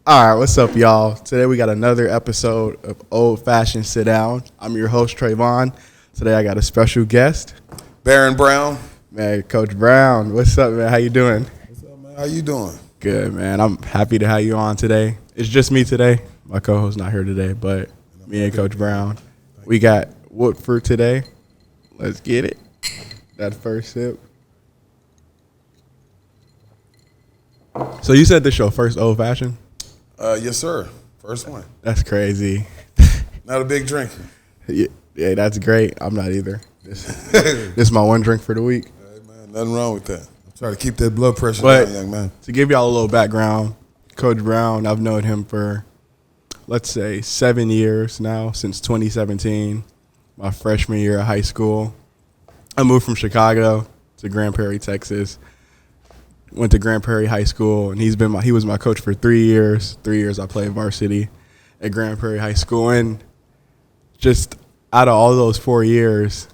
All right, what's up, y'all? Today we got another episode of Old Fashioned Sit Down. I'm your host, Trayvon. Today I got a special guest, Barron Brown. man, Coach Brown. What's up, man? How you doing? What's up, man? How you doing? Good, man. I'm happy to have you on today. It's just me today. My co-host not here today, but me and Coach Brown. We got Woodford today. Let's get it. That first sip. So you said this your first Old Fashioned? Yes, sir. First one. That's crazy. Not a big drinker. Yeah, that's great. I'm not either. This is my one drink for the week. Hey, man, nothing wrong with that. Try to keep that blood pressure But down, young man. to give y'all a little background, Coach Brown, I've known him for, let's say, 7 years now, since 2017, my freshman year of high school. I moved from Chicago to Grand Prairie, Texas. Went to Grand Prairie High School, and he was my coach for 3 years. 3 years I played varsity at Grand Prairie High School. And just out of all those 4 years,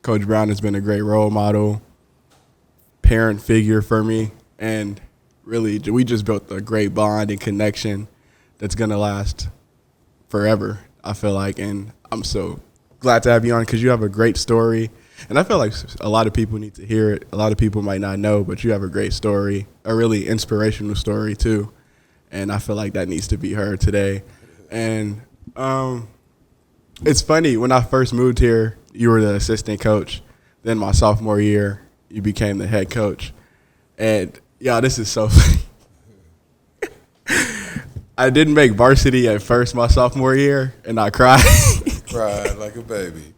Coach Brown has been a great role model, parent figure for me, and really we just built a great bond and connection that's going to last forever, I feel like. And I'm so glad to have you on because you have a great story. And I feel like a lot of people need to hear it. A lot of people might not know, but you have a great story, a really inspirational story too. And I feel like that needs to be heard today. And it's funny, when I first moved here, you were the assistant coach. Then my sophomore year, you became the head coach. And, y'all, this is so funny. I didn't make varsity at first my sophomore year, and I cried. Cried like a baby.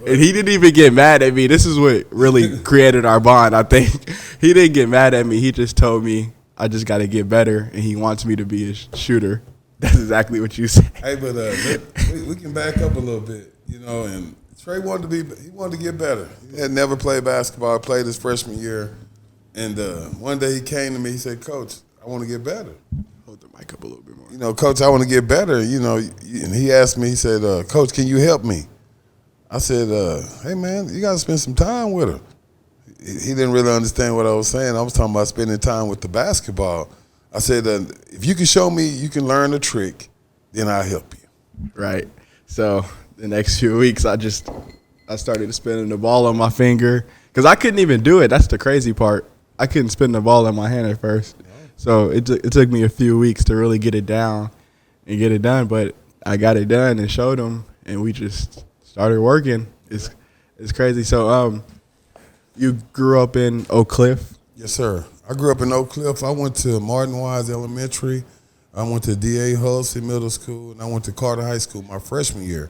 And he didn't even get mad at me. This is what really created our bond, I think. He didn't get mad at me. He just told me I just got to get better, and he wants me to be a shooter. That's exactly what you said. Hey, but we can back up a little bit, and Trey wanted to get better. He had never played basketball, played his freshman year. And one day he came to me, he said, Coach, I want to get better. Hold the mic up a little bit more. Coach, I want to get better, and he asked me, he said, Coach, can you help me? I said, hey, man, you got to spend some time with her. He didn't really understand what I was saying. I was talking about spending time with the basketball. I said, if you can show me you can learn a trick, then I'll help you. Right. So the next few weeks, I started spinning the ball on my finger because I couldn't even do it. That's the crazy part. I couldn't spin the ball in my hand at first. So it took me a few weeks to really get it down and get it done. But I got it done and showed him, and we just started working. It's crazy. So you grew up in Oak Cliff? Yes, sir. I grew up in Oak Cliff. I went to Martin Wise Elementary. I went to D.A. Hussey Middle School, and I went to Carter High School my freshman year.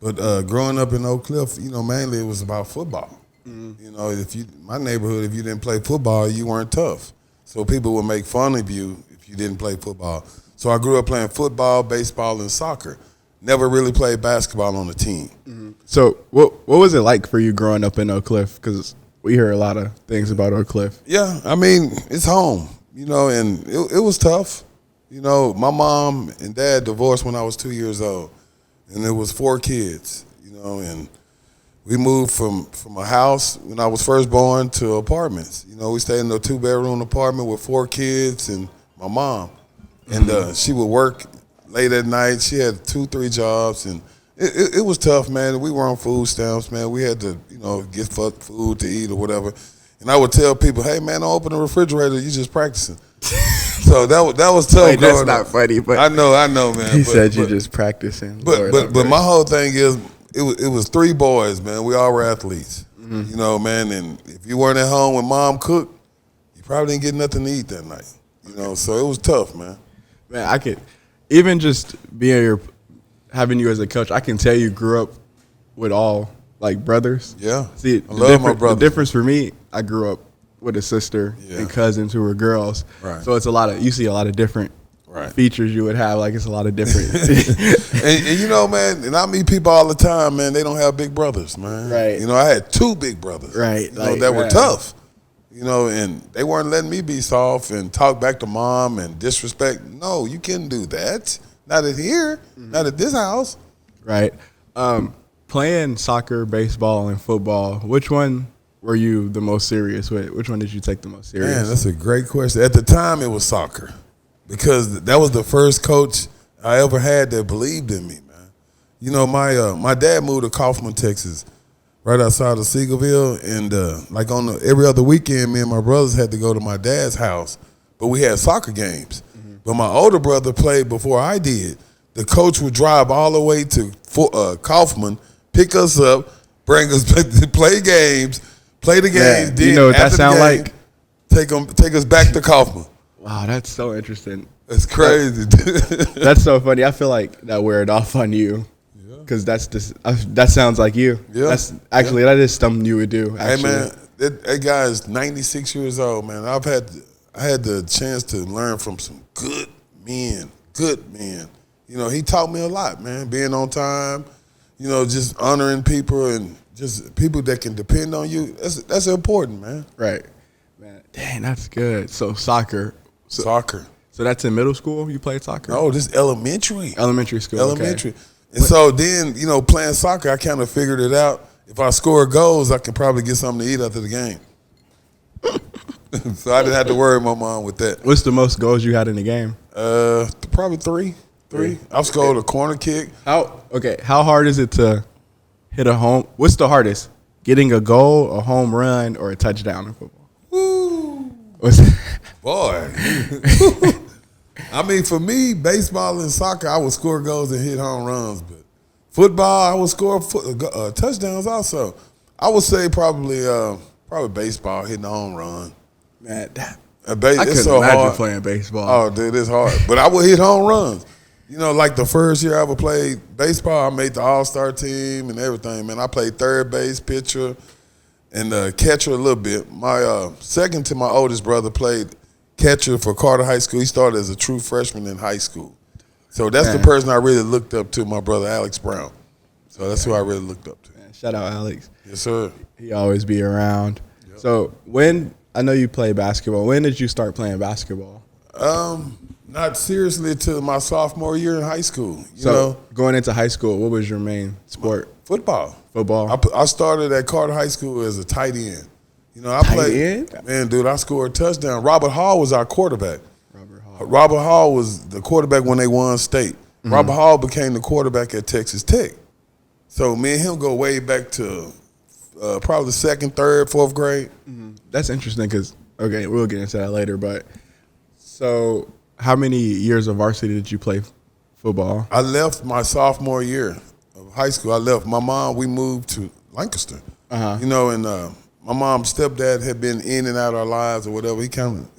But growing up in Oak Cliff, mainly it was about football. Mm-hmm. My neighborhood, if you didn't play football, you weren't tough. So people would make fun of you if you didn't play football. So I grew up playing football, baseball, and soccer. Never really played basketball on the team. Mm-hmm. So what was it like for you growing up in Oak Cliff? Because we hear a lot of things about Oak Cliff. Yeah, I mean, it's home, and it was tough. My mom and dad divorced when I was 2 years old, and there was 4 kids, and we moved from a house when I was first born to apartments. We stayed in a 2-bedroom apartment with 4 kids and my mom. And she would work late at night. She had 2-3 jobs, and it was tough, man. We were on food stamps, man. We had to, get food to eat or whatever. And I would tell people, hey, man, don't open the refrigerator. You just practicing. So that was tough. Wait, that's not funny, but I know, man. He said you're just practicing. But my whole thing is, it was 3 boys, man. We all were athletes, man. And if you weren't at home when mom cooked, you probably didn't get nothing to eat that night, So it was tough, man. Man, I could even just having you as a coach. I can tell you grew up with all like brothers. Yeah, see, I love my brothers. The difference for me, I grew up with a sister and cousins who were girls. Right. So it's you see a lot of different features you would have. Like it's a lot of different. and man, and I meet people all the time, man. They don't have big brothers, man. Right. I had 2 big brothers. Right. That were tough. And they weren't letting me be soft and talk back to mom and disrespect. No, you can't do that. Not at here. Not at this house. Right. Playing soccer, baseball, and football, which one were you the most serious with? Which one did you take the most serious? Man, that's a great question. At the time, it was soccer. because that was the first coach I ever had that believed in me, man. You know, my dad moved to Kaufman, Texas, right outside of Seagoville, and like every other weekend, me and my brothers had to go to my dad's house, but we had soccer games. Mm-hmm. But my older brother played before I did. The coach would drive all the way to Kaufman, pick us up, bring us to play games, play the games. Yeah, you know what that sound like? Take us back to Kaufman. Wow, that's so interesting. It's crazy. That's so funny. I feel like that wear it off on you, because that sounds like you. Yeah, that is something you would do. Actually. Hey man, that guy is 96 years old, man. I had the chance to learn from some good men. You know, he taught me a lot, man. Being on time, you know, just honoring people and just people that can depend on you. That's important, man. Right, man. Dang, that's good. So soccer. Soccer. So that's in middle school. You played soccer? No, this elementary. Elementary school. Elementary. Okay. And so then, you know, playing soccer, I kind of figured it out. If I score goals, I can probably get something to eat after the game. So I didn't have to worry my mom with that. What's the most goals you had in the game? Probably three. I've scored a corner kick. How hard is it to hit a home? What's the hardest? Getting a goal, a home run, or a touchdown in football? Woo. Boy. I mean, for me, baseball and soccer, I would score goals and hit home runs. But football, I would score touchdowns also. I would say probably baseball, hitting a home run. Man, I couldn't so imagine hard. playing baseball. Oh, dude, it's hard. But I would hit home runs. You know, like the first year I ever played baseball, I made the all-star team and everything, man. I played third base, pitcher, and catcher a little bit. My second to my oldest brother played catcher for Carter High School. He started as a true freshman in high school. So that's the person I really looked up to, my brother Alex Brown. So that's who I really looked up to. Man, shout out Alex. Yes, sir. He always be around. Yep. So I know you play basketball. When did you start playing basketball? Not seriously till my sophomore year in high school. You know, going into high school, what was your main sport? Football. Football. I started at Carter High School as a tight end. You know, I played. Man, dude, I scored a touchdown. Robert Hall was our quarterback. Robert Hall was the quarterback when they won state. Mm-hmm. Robert Hall became the quarterback at Texas Tech. So me and him go way back to probably the second, third, fourth grade. Mm-hmm. That's interesting because, okay, we'll get into that later. But so how many years of varsity did you play football? I left my sophomore year of high school. I left. My mom, we moved to Lancaster. Uh-huh. You know, and my mom's stepdad had been in and out of our lives or whatever. He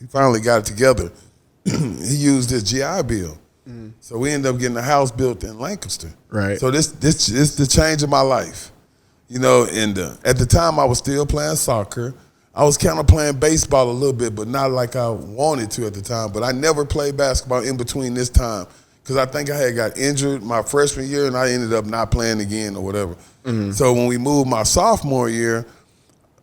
finally got it together. He used his GI Bill. Mm-hmm. So we ended up getting a house built in Lancaster. Right. So this is the change of my life. You know, and at the time I was still playing soccer. I was kind of playing baseball a little bit, but not like I wanted to at the time. But I never played basketball in between this time because I think I had got injured my freshman year and I ended up not playing again or whatever. Mm-hmm. So when we moved my sophomore year,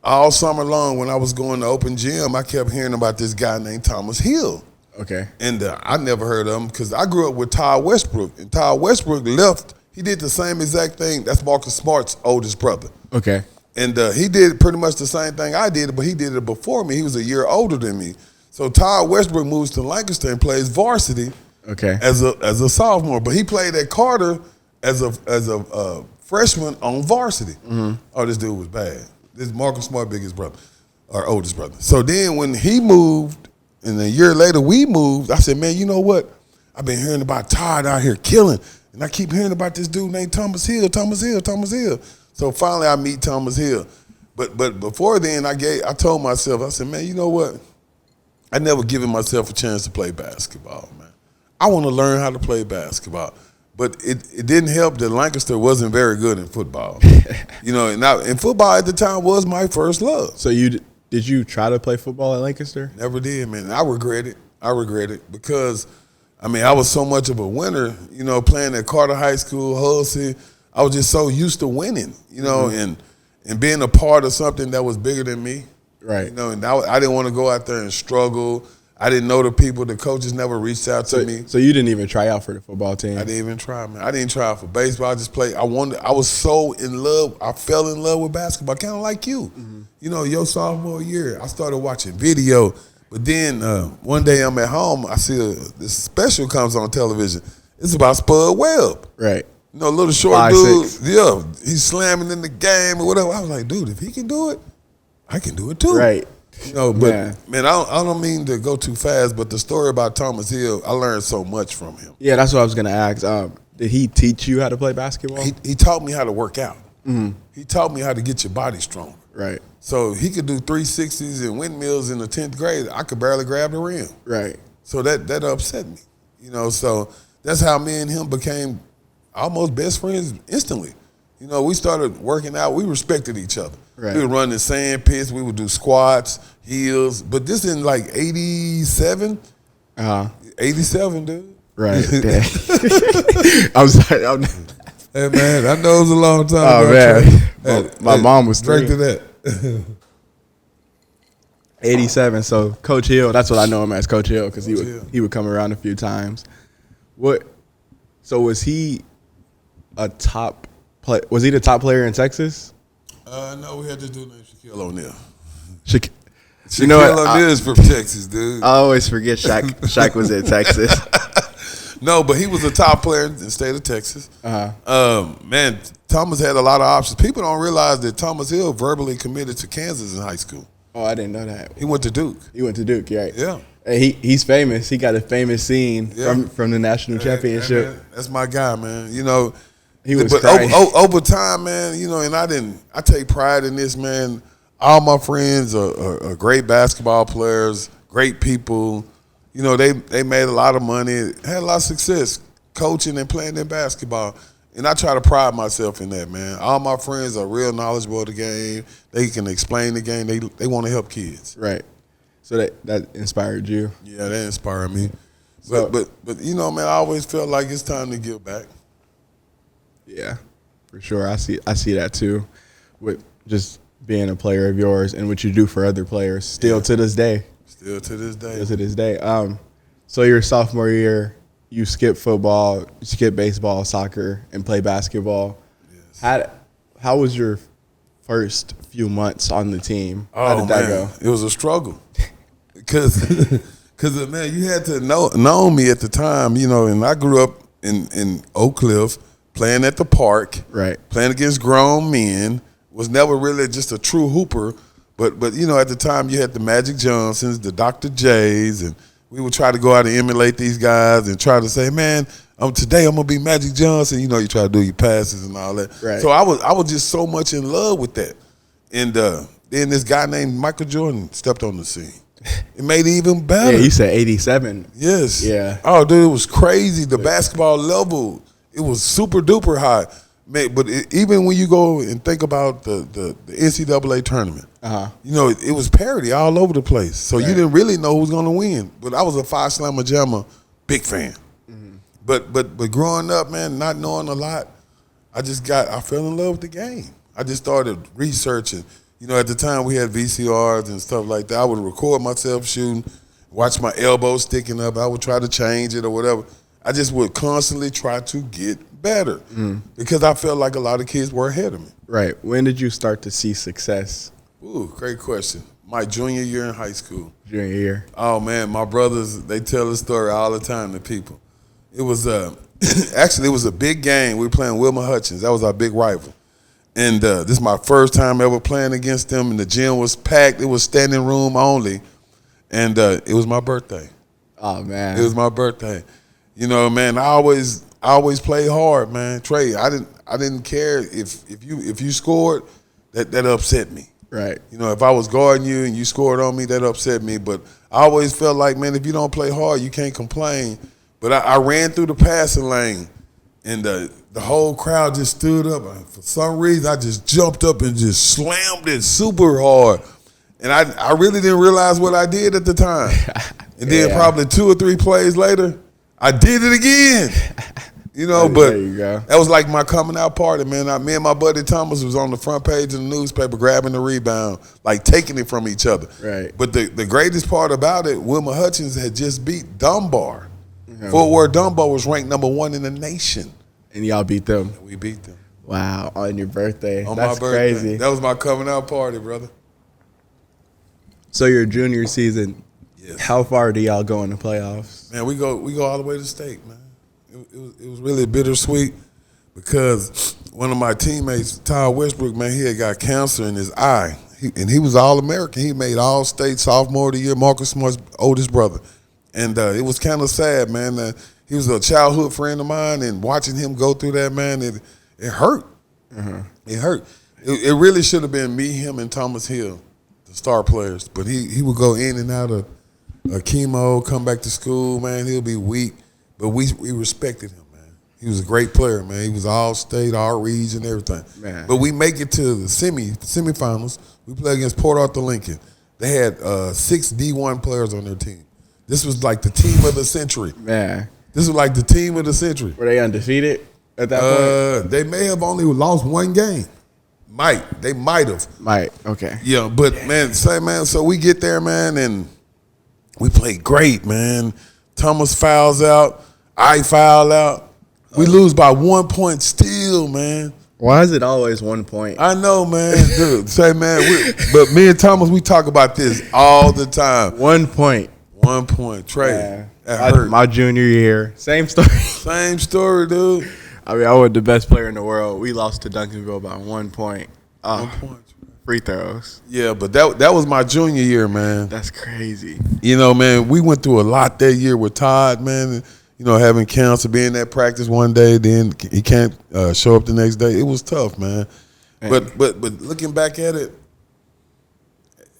all summer long when I was going to open gym, I kept hearing about this guy named Thomas Hill. Okay. And I never heard of him because I grew up with Todd Westbrook. And Todd Westbrook left. He did the same exact thing. That's Marcus Smart's oldest brother. Okay. And he did pretty much the same thing I did, but he did it before me. He was a year older than me. So Todd Westbrook moves to Lancaster and plays varsity as a sophomore. But he played at Carter as a freshman on varsity. Mm-hmm. Oh, this dude was bad. This is Marcus Smart, biggest brother, our oldest brother. So then when he moved, and a year later we moved, I said, man, you know what? I've been hearing about Todd out here killing, and I keep hearing about this dude named Thomas Hill. So finally I meet Thomas Hill. But before then, I told myself, I said, man, you know what? I never given myself a chance to play basketball, man. I want to learn how to play basketball. But it didn't help that Lancaster wasn't very good in football. You know, and football at the time was my first love. So did you try to play football at Lancaster? Never did, man. I regret it because, I mean, I was so much of a winner, you know, playing at Carter High School, Hulsey. I was just so used to winning, you know, mm-hmm. and being a part of something that was bigger than me. Right. You know, and I didn't want to go out there and struggle. I didn't know the people. The coaches never reached out to me. So you didn't even try out for the football team? I didn't even try, man. I didn't try out for baseball. I just played. I was so in love. I fell in love with basketball, kind of like you. Mm-hmm. You know, your sophomore year, I started watching video. But then one day I'm at home, I see this special comes on television. It's about Spud Webb. Right. You know, little short 5'6". dude. Yeah, he's slamming in the game or whatever. I was like, dude, if he can do it, I can do it too. Right. You know, but man, I don't mean to go too fast, but the story about Thomas Hill, I learned so much from him. Yeah, that's what I was gonna ask. Did he teach you how to play basketball? He taught me how to work out. Mm-hmm. He taught me how to get your body strong. Right. So he could do 360s and windmills in the 10th grade. I could barely grab the rim. Right. So that upset me. You know, so that's how me and him became almost best friends instantly. You know, we started working out. We respected each other. Right. We would run the sand pits. We would do squats, heels. But this in like 87. 87, dude. Right. I was like, hey, man, I know it was a long time ago. Man. My mom was straight to that. 87. So Coach Hill, that's what I know him as, Coach Hill, because he would come around a few times. So was he a top play? Was he the top player in Texas? No, we had this dude named Shaquille O'Neal. Shaquille O'Neal is from Texas, dude. I always forget Shaq was in Texas. No, but he was a top player in the state of Texas. Man, Thomas had a lot of options. People don't realize that Thomas Hill verbally committed to Kansas in high school. Oh, I didn't know that. He went to Duke. Right? Yeah. He's famous. He got a famous scene from the national championship. Man, that's my guy, man. You know, he was. But over time, man, you know, and I take pride in this, man. All my friends are great basketball players, great people. You know, they made a lot of money, had a lot of success coaching and playing their basketball. And I try to pride myself in that, man. All my friends are real knowledgeable of the game. They can explain the game. They want to help kids. Right. So that inspired you. Yeah, that inspired me. So, but you know, man, I always felt like it's time to give back. Yeah, for sure. I see that too, with just being a player of yours and what you do for other players. Still to this day. Still to this day. Still to this day. So your sophomore year, you skip football, you skip baseball, soccer, and play basketball. Yes. How was your first few months on the team? How did that go? It was a struggle. Because man, you had to know me at the time, you know, and I grew up in Oak Cliff, playing at the park, right? Playing against grown men. Was never really just a true hooper, but you know, at the time you had the Magic Johnsons, the Dr. J's, and we would try to go out and emulate these guys and try to say, man, today I'm gonna be Magic Johnson. You know, you try to do your passes and all that. Right. So I was just so much in love with that, and then this guy named Michael Jordan stepped on the scene. It made it even better. Yeah, you said 87. Yes. Yeah. Oh, dude, it was crazy. The basketball level, it was super duper high. Man, but even when you go and think about the NCAA tournament, you know, it was parity all over the place. So you didn't really know who was going to win. But I was a Phi Slamma Jamma big fan. Mm-hmm. But growing up, man, not knowing a lot, I fell in love with the game. I just started researching. You know, at the time we had VCRs and stuff like that. I would record myself shooting, watch my elbow sticking up. I would try to change it or whatever. I just would constantly try to get better because I felt like a lot of kids were ahead of me. Right. When did you start to see success? Ooh, great question. My junior year in high school. Junior year. Oh, man, my brothers, they tell the story all the time to people. It was actually, it was a big game. We were playing Wilma Hutchins. That was our big rival. And this is my first time ever playing against them, and the gym was packed. It was standing room only, and it was my birthday. Oh, man. It was my birthday. You know, man, I always played hard, man. Trey, I didn't care if you scored, that upset me. Right. You know, if I was guarding you and you scored on me, that upset me. But I always felt like, man, if you don't play hard, you can't complain. But I ran through the passing lane, and the whole crowd just stood up. For some reason, I just jumped up and just slammed it super hard. And I really didn't realize what I did at the time. And then probably 2 or 3 plays later, I did it again. You know, but there you go. That was like my coming out party, man. Me and my buddy Thomas was on the front page of the newspaper grabbing the rebound, like taking it from each other. Right. But the greatest part about it, Wilma Hutchins had just beat Dunbar. Fort Worth Dunbar was ranked #1 in the nation. And y'all beat them. We beat them. Wow, on your birthday. On That's my birthday. Crazy. That was my coming out party, brother. So your junior season, Yes. How far do y'all go in the playoffs? Man, we go all the way to state, man. It was really bittersweet because one of my teammates, Ty Westbrook, man, he had got cancer in his eye. He was All-American. He made All-State sophomore of the year, Marcus Smart's oldest brother. And it was kind of sad, man. He was a childhood friend of mine, and watching him go through that, man, it hurt. It hurt. It really should have been me, him, and Thomas Hill, the star players. But he would go in and out of chemo, come back to school, man. He'll be weak. But we respected him, man. He was a great player, man. He was All-State, all-region, everything. Man. But we make it to the semifinals. We play against Port Arthur Lincoln. They had 6 D1 players on their team. This was like the team of the century. Man. This was like the team of the century. Were they undefeated at that point? They may have only lost one game. They might have. Okay. Yeah, but man, so we get there, man, and we play great, man. Thomas fouls out. I foul out. We lose by 1 point still, man. Why is it always 1 point? I know, man. Dude, but me and Thomas, we talk about this all the time. 1 point. 1 point. Trey, Yeah. that hurt. My junior year. Same story. Same story, dude. I mean, I was the best player in the world. We lost to Duncanville by 1 point. 1 point. Free throws. Yeah, but that was my junior year, man. That's crazy. You know, man, we went through a lot that year with Todd, man. You know, having cancer, being at practice one day, then he can't show up the next day. It was tough, man. But looking back at it,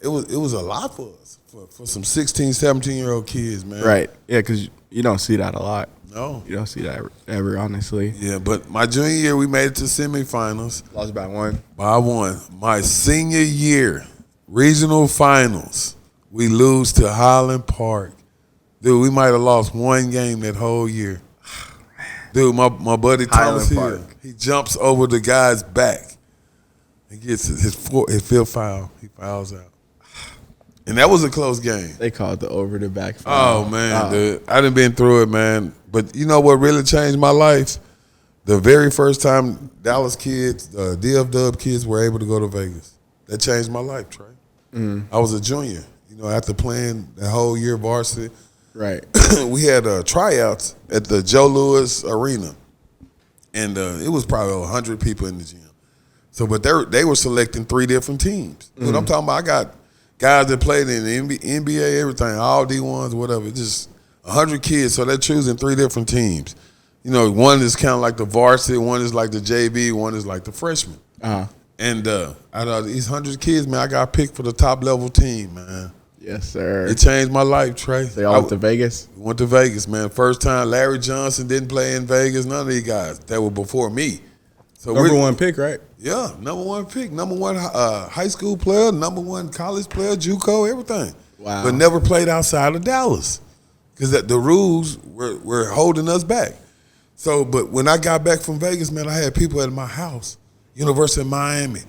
it was a lot for us, for some 16, 17-year-old kids, man. Right. Yeah, because you don't see that a lot. No. You don't see that ever, honestly. Yeah, but my junior year, we made it to semifinals. Lost by 1. By 1. My senior year, regional finals, we lose to Highland Park. Dude, we might have lost 1 game that whole year. Dude, my buddy Thomas Hill, he jumps over the guy's back. He gets his fifth foul. He fouls out. And that was a close game. They called the over the back foul. Oh, man, dude. I done been through it, man. But you know what really changed my life? The very first time Dallas kids, DFW kids were able to go to Vegas. That changed my life, Trey. I was a junior. You know, after playing the whole year varsity. Right. We had tryouts at the Joe Louis Arena. And it was probably 100 people in the gym. So, but they were selecting 3 different teams. What I'm talking about, I got guys that played in the NBA, everything, all D1s, whatever, just 100 kids. So they're choosing 3 different teams. You know, one is kind of like the varsity, one is like the JV, one is like the freshman. And out of these 100 kids, man, I got picked for the top level team, man. Yes, sir. It changed my life, Trey. They all went to Vegas? Went to Vegas, man. First time Larry Johnson didn't play in Vegas. None of these guys that were before me. So number 1 pick, right? Yeah, number 1 pick, number 1 high school player, number 1 college player, JUCO, everything. Wow. But never played outside of Dallas because the rules were holding us back. So, but when I got back from Vegas, man, I had people at my house, University of Miami,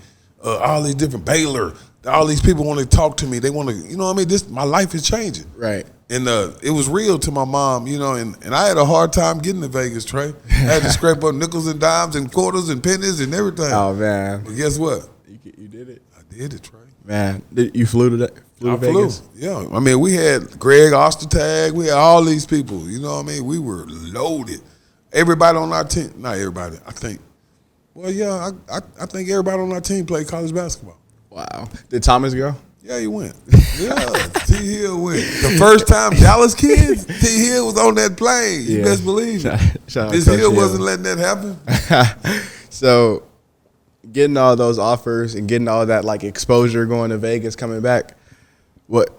all these different Baylor. All these people want to talk to me. They want to, you know what I mean? My life is changing. Right. And it was real to my mom, you know, and I had a hard time getting to Vegas, Trey. I had to scrape up nickels and dimes and quarters and pennies and everything. Oh, man. But guess what? You did it? I did it, Trey. Man, you flew to Vegas? Yeah. I mean, we had Greg Ostertag. We had all these people. You know what I mean? We were loaded. Everybody on our team, not everybody, I think. Well, yeah, I think everybody on our team played college basketball. Wow. Did Thomas go? Yeah, he went. Yeah, T. Hill went. The first time Dallas kids, T. Hill was on that plane. You best believe it. Shout out This Coach Hill wasn't letting that happen. So, getting all those offers and getting all that like exposure going to Vegas, coming back, what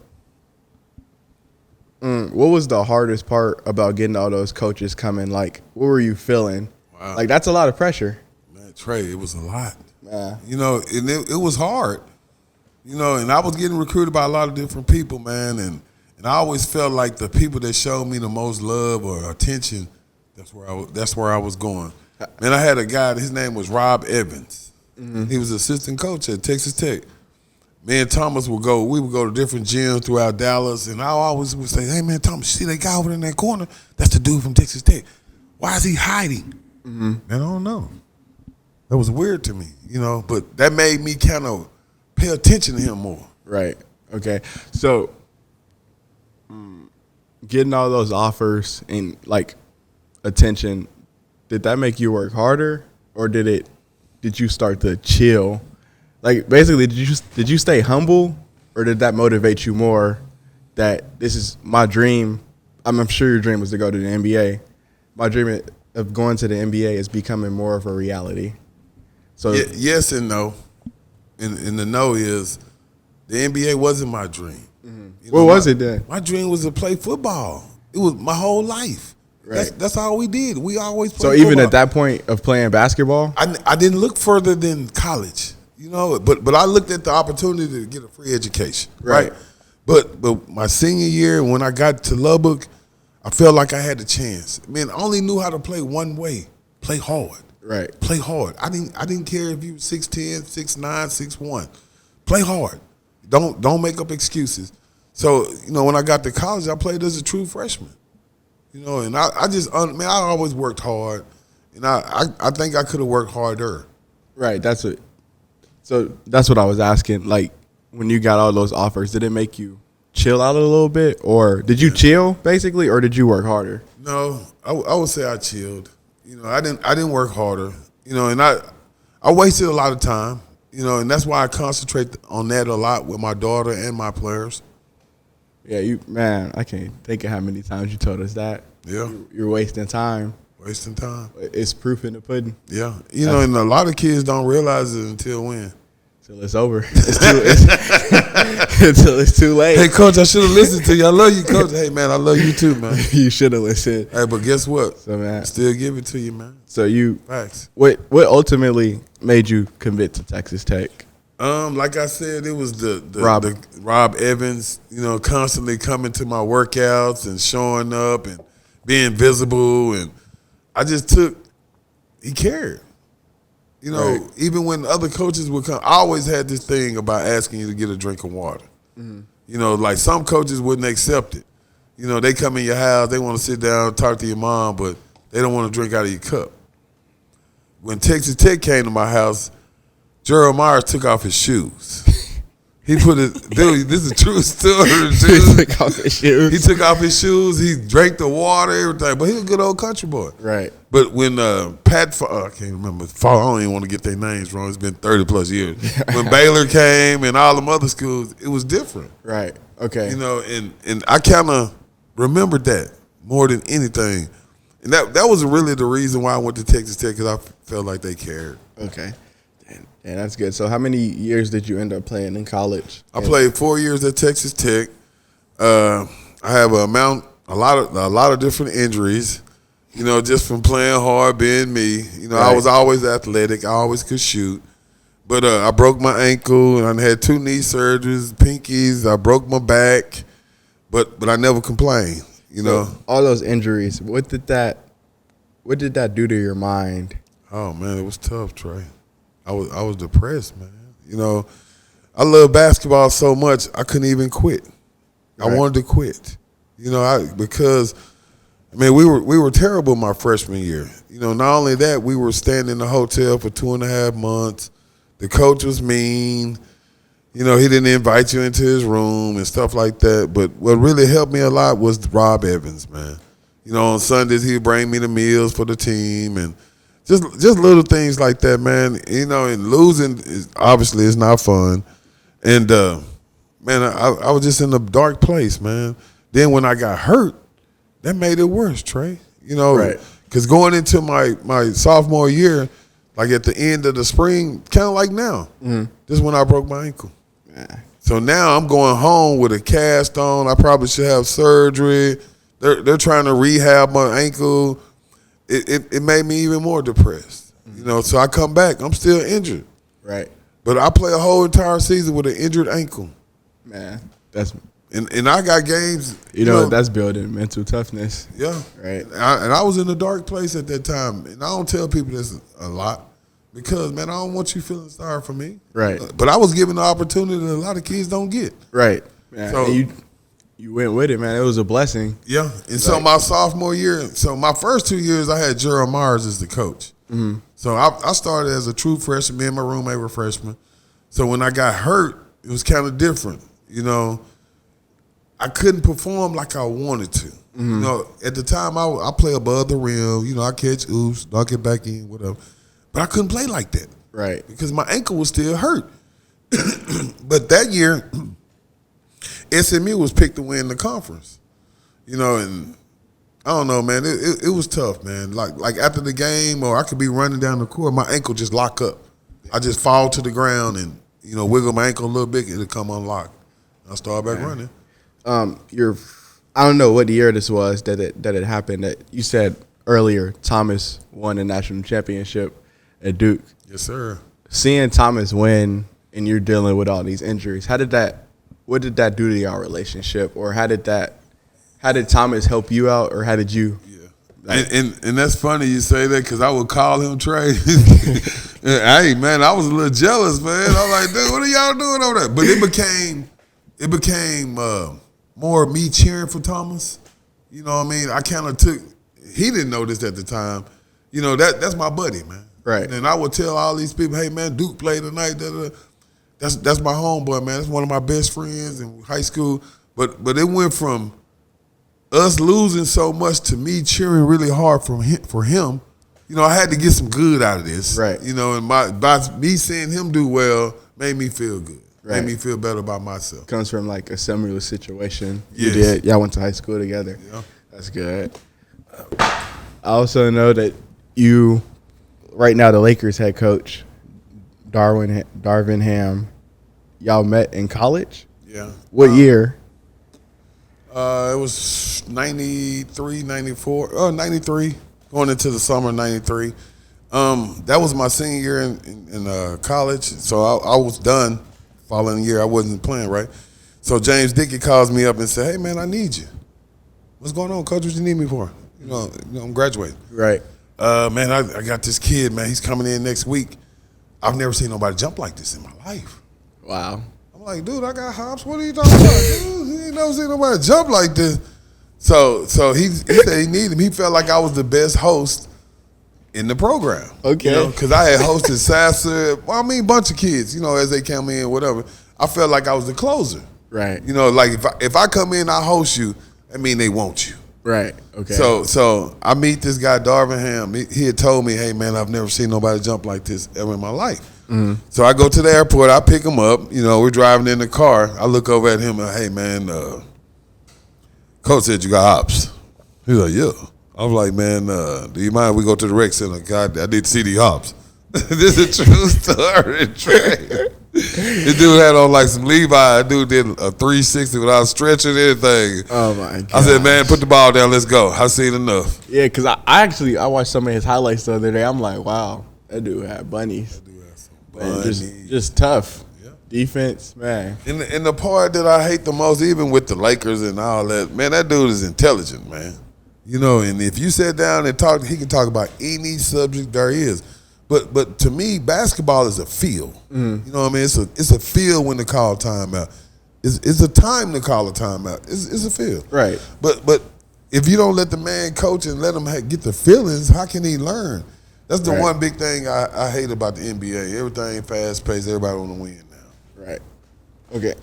was the hardest part about getting all those coaches coming? Like, what were you feeling? Wow. Like, that's a lot of pressure. Man, Trey, it was a lot. Yeah. You know, and it was hard. You know, and I was getting recruited by a lot of different people, man, and I always felt like the people that showed me the most love or attention, that's where I was going. Man, I had a guy, his name was Rob Evans. He was assistant coach at Texas Tech. Me and Thomas we would go to different gyms throughout Dallas, and I always would say, hey, man, Thomas, see that guy over in that corner? That's the dude from Texas Tech. Why is he hiding? Man, I don't know. That was weird to me, you know, but that made me kind of pay attention to him more. Right. Okay. So, Getting all those offers and like attention, did that make you work harder, or did you start to chill? Like basically, did you stay humble, or did that motivate you more? That this is my dream. I'm sure your dream was to go to the NBA. My dream of going to the NBA is becoming more of a reality. So yes and no. And the no is the NBA wasn't my dream. What was it then? My dream was to play football. It was my whole life. Right. That's all we did. We always played So football. even at that point of playing basketball, I didn't look further than college, but I looked at the opportunity to get a free education, right? But my senior year, when I got to Lubbock, I felt like I had a chance. Man, I only knew how to play one way: play hard. right? Play hard. I didn't care if you were 6'10", 6'9", 6'1". Play hard. Don't make up excuses. So when I got to college, I played as a true freshman. And I always worked hard, and I think I could have worked harder. Right. That's what I was asking. Like when you got all those offers, did it make you chill out a little bit, or did you chill basically, or did you work harder? No, I would say I chilled. I didn't work harder. And I wasted a lot of time. And that's why I concentrate on that a lot with my daughter and my players. Yeah, I can't think of how many times you told us that. Yeah. You're wasting time. Wasting time. It's proof in the pudding. Yeah. And a lot of kids don't realize it until when? Until it's over. Until it's too late. Hey, Coach, I should have listened to you. I love you, Coach. Hey, man, I love you too, man. You should have listened. Hey, but guess what? So, man. Still give it to you, man. So Facts. What ultimately made you commit to Texas Tech? Like I said, it was the Rob Evans, constantly coming to my workouts and showing up and being visible, and I just he cared. Right. Even when other coaches would come, I always had this thing about asking you to get a drink of water. Like some coaches wouldn't accept it. They come in your house, they want to sit down, talk to your mom, but they don't want to drink out of your cup. When Texas Tech came to my house, Gerald Myers took off his shoes. He put dude, this is a true story, dude. He took off his shoes. He took off his shoes. He drank the water, everything. But he's a good old country boy. Right. But when I can't remember. I don't even want to get their names wrong. It's been 30-plus years. When Baylor came and all them other schools, it was different. Right. Okay. And I kind of remembered that more than anything. And that was really the reason why I went to Texas Tech, because I felt like they cared. Okay. And that's good. So how many years did you end up playing in college? I played 4 years at Texas Tech. I have a lot of different injuries, just from playing hard, being me. Right. I was always athletic. I always could shoot. But I broke my ankle, and I had 2 knee surgeries, pinkies. I broke my back, but I never complained, So all those injuries, what did that do to your mind? Oh, man, it was tough, Trey. I was depressed, man. I love basketball so much I couldn't even quit. Right. I wanted to quit. Because we were terrible my freshman year. Not only that, we were staying in the hotel for 2.5 months. The coach was mean. He didn't invite you into his room and stuff like that. But what really helped me a lot was Rob Evans, man. On Sundays he'd bring me the meals for the team and just little things like that, man. And losing obviously is not fun. And man, I was just in a dark place, man. Then when I got hurt, that made it worse, Trey. Right. Because going into my sophomore year, like at the end of the spring, kind of like now, this is when I broke my ankle. Yeah. So now I'm going home with a cast on. I probably should have surgery. They're trying to rehab my ankle. It made me even more depressed. So I come back, I'm still injured. Right. But I play a whole entire season with an injured ankle. Man, that's and I got games. That's building mental toughness. Yeah. Right. And I was in a dark place at that time. And I don't tell people this a lot because, man, I don't want you feeling sorry for me. Right. But I was given the opportunity that a lot of kids don't get. Right. Man, So you went with it, man. It was a blessing. Yeah. And so my sophomore year, my first 2 years, I had Gerald Myers as the coach. Mm-hmm. So I started as a true freshman. Me and my roommate were freshmen. So when I got hurt, it was kind of different. I couldn't perform like I wanted to. You know, at the time I play above the rim. You know, I catch oops, dunk it back in, whatever. But I couldn't play like that. Right. Because my ankle was still hurt. But that year, SMU was picked to win the conference. You know, and I don't know, man. It was tough, man. Like after the game, or I could be running down the court, my ankle just lock up. I just fall to the ground and, you know, wiggle my ankle a little bit, it'll come unlocked. I start back running. I don't know what year this was that it happened. That you said earlier, Thomas won the national championship at Duke. Yes, sir. Seeing Thomas win and you're dealing with all these injuries, what did that do to your relationship, or how did Thomas help you out, or how did you? Yeah, and that's funny you say that, because I would call him Trey. Hey man, I was a little jealous, man. I was like, dude, what are y'all doing over there? But it became more me cheering for Thomas. You know what I mean? I kind of took. He didn't know this at the time. You know, that's my buddy, man. Right. And I would tell all these people, hey man, Duke played tonight. That's my homeboy, man. That's one of my best friends in high school. But it went from us losing so much to me cheering really hard for him. You know, I had to get some good out of this. Right. You know, and by me seeing him do well made me feel good. Right. Made me feel better about myself. Comes from like a similar situation. Yes. You did. Y'all went to high school together. Yeah. That's good. I also know that you, right now, the Lakers head coach, Darvin Ham, y'all met in college? Yeah. What year? It was 93, 94, 93, going into the summer of 93. That was my senior year in college, so I was done. Following year, I wasn't playing, right? So James Dickey calls me up and said, hey, man, I need you. What's going on, coach? What you need me for? You know I'm graduating. Right. Man, I got this kid, man. He's coming in next week. I've never seen nobody jump like this in my life. Wow. I'm like, dude, I got hops. What are you talking about? Dude, he ain't never seen nobody jump like this. So he said he needed him. He felt like I was the best host in the program. Okay. You know, because I had hosted Sasser, a bunch of kids, you know, as they come in, whatever. I felt like I was the closer. Right. You know, like if I come in, I host you, I mean they want you. Right. Okay. So I meet this guy, Darvin Ham. He had told me, hey, man, I've never seen nobody jump like this ever in my life. Mm-hmm. So I go to the airport. I pick him up. You know, we're driving in the car. I look over at him and, hey, man, coach said you got hops. He's like, yeah. I was like, man, do you mind if we go to the rec center? God, I need to see the hops. This is a true story, Trey. This dude had on like some Levi. Dude did a 360 without stretching anything. Oh my god! I said, man, put the ball down. Let's go. I've seen enough. Yeah, because I watched some of his highlights the other day. I'm like, wow, that dude had bunnies. That dude had some Man, bunnies. just tough. Yeah. Defense, man. And the part that I hate the most, even with the Lakers and all that, man, that dude is intelligent, man. You know, and if you sit down and talk, he can talk about any subject there is. But to me, basketball is a feel. Mm. You know what I mean? It's a feel when to call timeout. It's a time to call a timeout. It's a feel. Right. But if you don't let the man coach and let him get the feelings, how can he learn? That's the one big thing I hate about the NBA. Everything fast paced. Everybody want to win now. Right. Okay.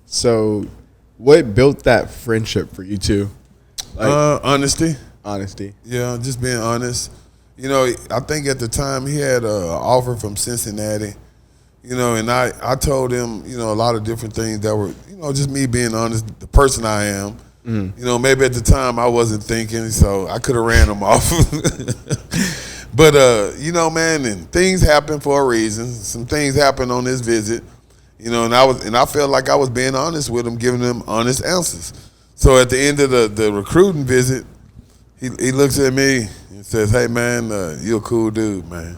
So, what built that friendship for you two? Like, honesty. Honesty. Yeah, just being honest. You know, I think at the time he had an offer from Cincinnati, you know, and I told him, you know, a lot of different things that were, you know, just me being honest, the person I am. Mm. You know, maybe at the time I wasn't thinking, so I could have ran him off. But, you know, man, and things happen for a reason. Some things happened on this visit, you know, and I felt like I was being honest with him, giving him honest answers. So at the end of the recruiting visit, he looks at me and says, hey, man, you're a cool dude, man.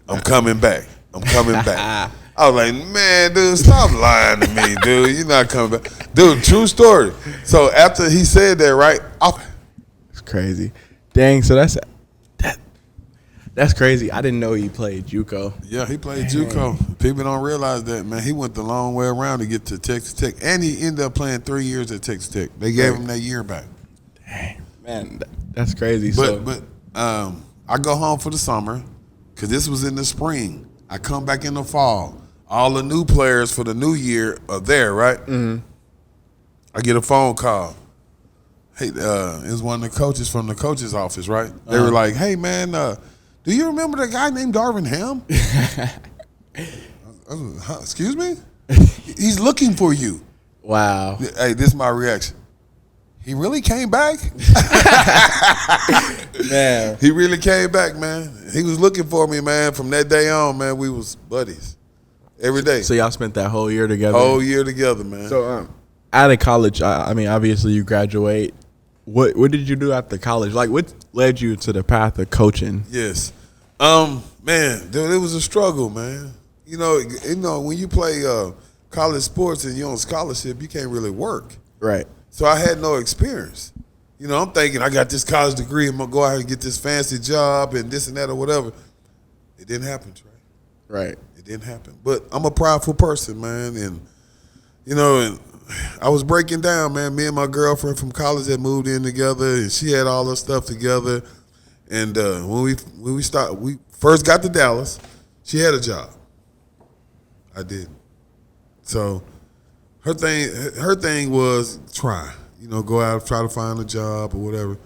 I'm coming back. I'm coming back. I was like, man, dude, stop lying to me, dude. You're not coming back. Dude, true story. So after he said that, right? It's crazy. Dang, so that's crazy. I didn't know he played JUCO. Yeah, he played JUCO. People don't realize that, man. He went the long way around to get to Texas Tech. And he ended up playing 3 years at Texas Tech. They gave him that year back. Dang, man, that's crazy. But I go home for the summer because this was in the spring. I come back in the fall. All the new players for the new year are there, right? Mm-hmm. I get a phone call. Hey, it was one of the coaches from the coach's office, right? They were like, "Hey, man, do you remember the guy named Darvin Ham?" I was, huh, excuse me? He's looking for you. Wow. Hey, this is my reaction. He really came back? Man. He really came back, man. He was looking for me, man. From that day on, man, we was buddies every day. So y'all spent that whole year together? Whole year together, man. So out of college, I mean, obviously you graduate. What did you do after college? Like, what led you to the path of coaching? Yes. Man, dude, it was a struggle, man. You know, when you play college sports and you're on scholarship, you can't really work. Right. So I had no experience. You know, I'm thinking I got this college degree, I'm gonna go out and get this fancy job and this and that or whatever. It didn't happen, Trey. Right. It didn't happen. But I'm a prideful person, man, and and I was breaking down, man. Me and my girlfriend from college had moved in together, and she had all her stuff together. And when we first got to Dallas, she had a job. I didn't. So her thing was try. Go out, try to find a job or whatever.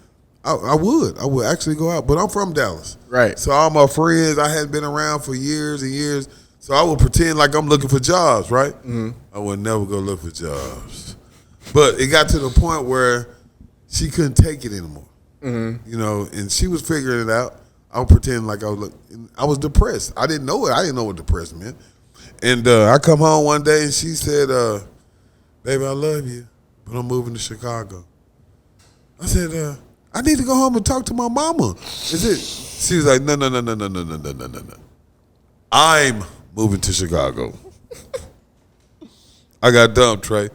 I would actually go out, but I'm from Dallas. Right. So all my friends, I hadn't been around for years and years, so I would pretend like I'm looking for jobs, right? Mm-hmm. I would never go look for jobs. But it got to the point where she couldn't take it anymore. Mm-hmm. And she was figuring it out. I was pretending like I was depressed. I didn't know it. I didn't know what depressed meant. And I come home one day and she said, "Baby, I love you, but I'm moving to Chicago." I said, "I need to go home and talk to my mama." She was like, "No. I'm moving to Chicago." I got dumped, Trey.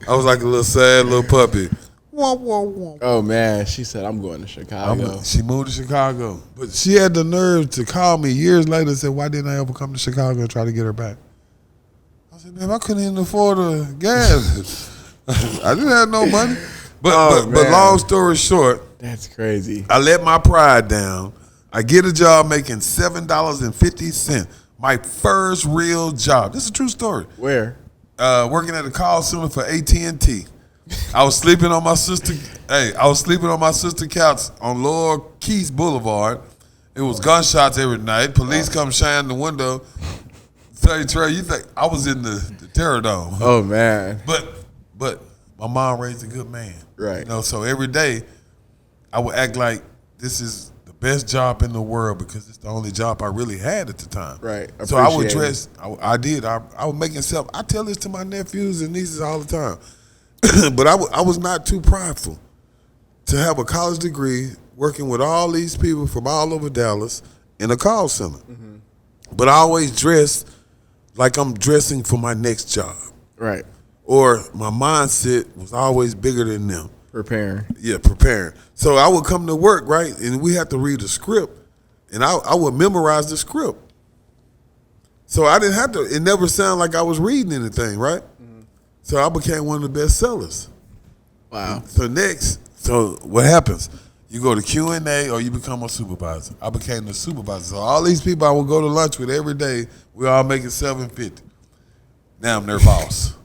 I was like a little sad little puppy. Oh man, she said, "I'm going to Chicago." She moved to Chicago, but she had the nerve to call me years later and said, "Why didn't I ever come to Chicago and try to get her back?" I said, "Man, I couldn't even afford the gas. I didn't have no money." But long story short, that's crazy. I let my pride down. I get a job making $7.50. My first real job. This is a true story. Where? Working at a call center for AT&T. I was sleeping on my sister. I was sleeping on my sister's couch on Lower Keys Boulevard. It was gunshots every night. Police come shine the window. Say, Trey, you think I was in the Terror Dome? Oh man. But my mom raised a good man. Right. So every day I would act like this is the best job in the world because it's the only job I really had at the time. Right. So I would dress. I did. I was making self. I tell this to my nephews and nieces all the time. But I was not too prideful to have a college degree, working with all these people from all over Dallas in a call center. Mm-hmm. But I always dressed like I'm dressing for my next job. Right. Or my mindset was always bigger than them. Preparing. Yeah, preparing. So I would come to work, right, and we had to read a script, and I would memorize the script. So I didn't have to. It never sounded like I was reading anything, right? Mm-hmm. So I became one of the best sellers. Wow. So what happens? You go to Q&A or you become a supervisor. I became the supervisor. So all these people I would go to lunch with every day, we all making $7.50. Now I'm their boss.